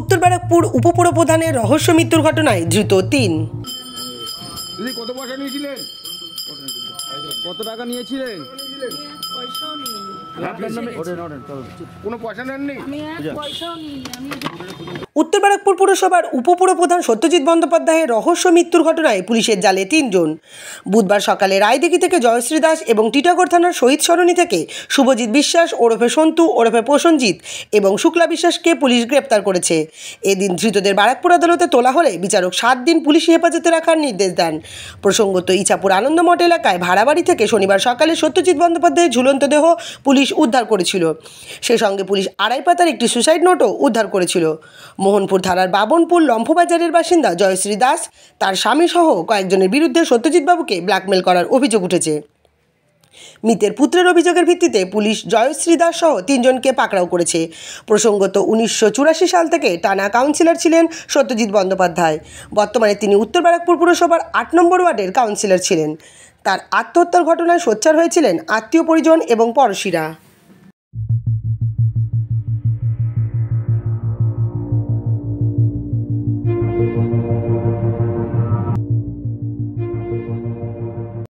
উত্তর ব্যারাকপুর উপপুর প্রধানের রহস্য মৃত্যুর ঘটনায় ধৃত 3। কত পয়সা নিয়েছিলেন? কত টাকা নিয়েছিলেন? কোনো পয়সা নেননি? উত্তর ব্যারাকপুর পুরসভার উপপুর প্রধান সত্যজিৎ বন্দ্যোপাধ্যায়ের রহস্য মৃত্যুর ঘটনায় পুলিশের জালে 3 জন। বুধবার সকালে রায়দিঘি থেকে জয়শ্রী দাস এবং টিটাগড় থানার শহীদ সরণি থেকে শুভজিৎ বিশ্বাস ওরফে সন্তু ওরফে প্রসেনজিৎ এবং শুক্লা বিশ্বাসকে পুলিশ গ্রেপ্তার করেছে। এদিন ধৃতদের ব্যারাকপুর আদালতে তোলা হলে বিচারক 7 দিন পুলিশি হেফাজতে রাখার নির্দেশ দেন। প্রসঙ্গত, ইছাপুর আনন্দমঠ এলাকায় ভাড়া বাড়ি থেকে শনিবার সকালে সত্যজিৎ বন্দ্যোপাধ্যায়ের ঝুলন্ত দেহ পুলিশ উদ্ধার করেছিল। সে সঙ্গে পুলিশ আড়াই পাতার একটি সুসাইড নোটও উদ্ধার করেছিল। মোহনপুর থানার বাবনপুর লম্ফবাজারের বাসিন্দা জয়শ্রী দাস তার স্বামী সহ কয়েকজনের বিরুদ্ধে সত্যজিৎবাবুকে ব্ল্যাকমেল করার অভিযোগ উঠেছে। মৃতের পুত্রের অভিযোগের ভিত্তিতে পুলিশ জয়শ্রী দাস সহ 3 জনকে পাকড়াও করেছে। প্রসঙ্গত, 1984 সাল থেকে টানা কাউন্সিলর ছিলেন সত্যজিৎ বন্দ্যোপাধ্যায়। বর্তমানে তিনি উত্তর ব্যারাকপুর পুরসভার 8 নম্বর ওয়ার্ডের কাউন্সিলর ছিলেন। তার আত্মহত্যার ঘটনায় সোচ্চার হয়েছিলেন আত্মীয় পরিজন এবং পড়শিরা।